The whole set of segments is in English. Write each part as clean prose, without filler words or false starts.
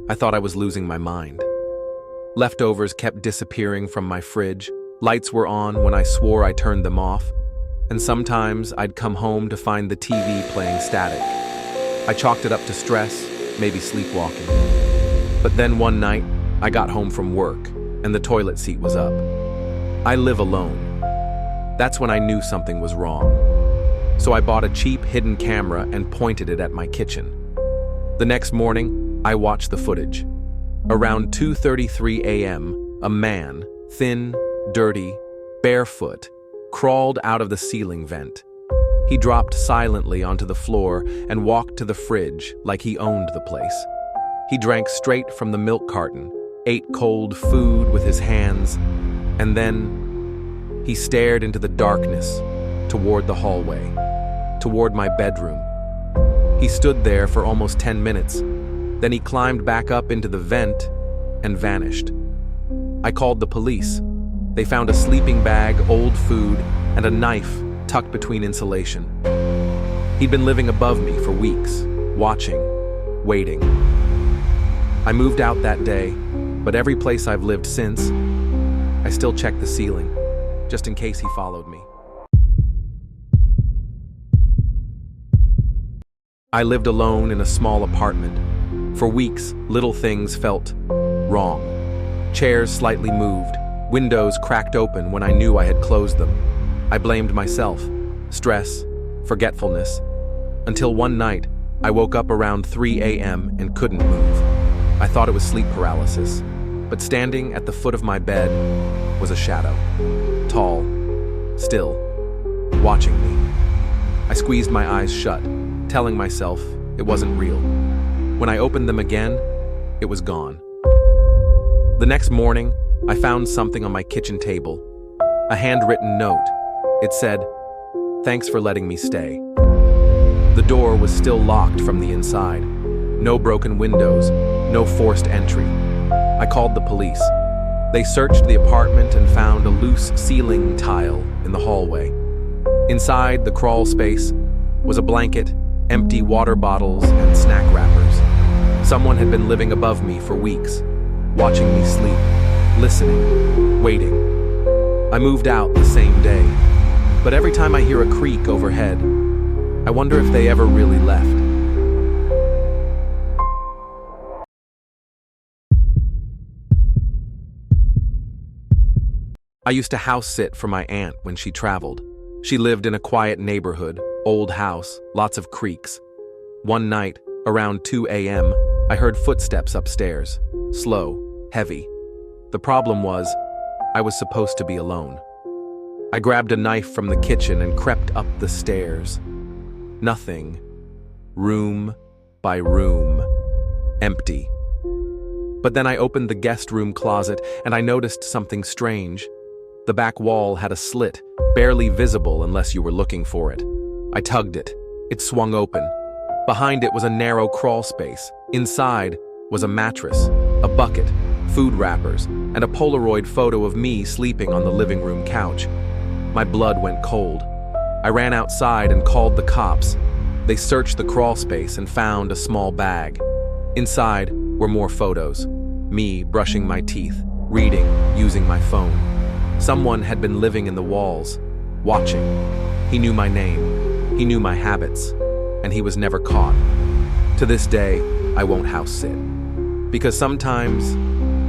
I thought I was losing my mind. Leftovers kept disappearing from my fridge, lights were on when I swore I turned them off, and sometimes I'd come home to find the TV playing static. I chalked it up to stress, maybe sleepwalking. But then one night, I got home from work, and the toilet seat was up. I live alone. That's when I knew something was wrong. So I bought a cheap hidden camera and pointed it at my kitchen. The next morning, I watched the footage. Around 2:33 a.m., a man, thin, dirty, barefoot, crawled out of the ceiling vent. He dropped silently onto the floor and walked to the fridge like he owned the place. He drank straight from the milk carton, ate cold food with his hands, and then he stared into the darkness toward the hallway, toward my bedroom. He stood there for almost 10 minutes. Then he climbed back up into the vent and vanished. I called the police. They found a sleeping bag, old food, and a knife tucked between insulation. He'd been living above me for weeks, watching, waiting. I moved out that day, but every place I've lived since, I still check the ceiling, just in case he followed me. I lived alone in a small apartment. For weeks, little things felt wrong. Chairs slightly moved, windows cracked open when I knew I had closed them. I blamed myself, stress, forgetfulness, until one night I woke up around 3 a.m. and couldn't move. I thought it was sleep paralysis, but standing at the foot of my bed was a shadow, tall, still, watching me. I squeezed my eyes shut, telling myself it wasn't real. When I opened them again, it was gone. The next morning, I found something on my kitchen table, a handwritten note. It said, "Thanks for letting me stay." The door was still locked from the inside. No broken windows, no forced entry. I called the police. They searched the apartment and found a loose ceiling tile in the hallway. Inside the crawl space was a blanket, empty water bottles, and snack wrappers. Someone had been living above me for weeks, watching me sleep, listening, waiting. I moved out the same day, but every time I hear a creak overhead, I wonder if they ever really left. I used to house sit for my aunt when she traveled. She lived in a quiet neighborhood, old house, lots of creaks. One night, around 2 a.m., I heard footsteps upstairs, slow, heavy. The problem was, I was supposed to be alone. I grabbed a knife from the kitchen and crept up the stairs. Nothing. Room by room. Empty. But then I opened the guest room closet and I noticed something strange. The back wall had a slit, barely visible unless you were looking for it. I tugged it. It swung open. Behind it was a narrow crawl space. Inside was a mattress, a bucket, food wrappers, and a Polaroid photo of me sleeping on the living room couch. My blood went cold. I ran outside and called the cops. They searched the crawl space and found a small bag. Inside were more photos. Me brushing my teeth, reading, using my phone. Someone had been living in the walls, watching. He knew my name, he knew my habits, and he was never caught. To this day, I won't house sit. Because sometimes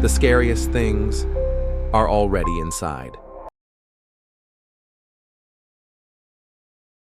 the scariest things are already inside.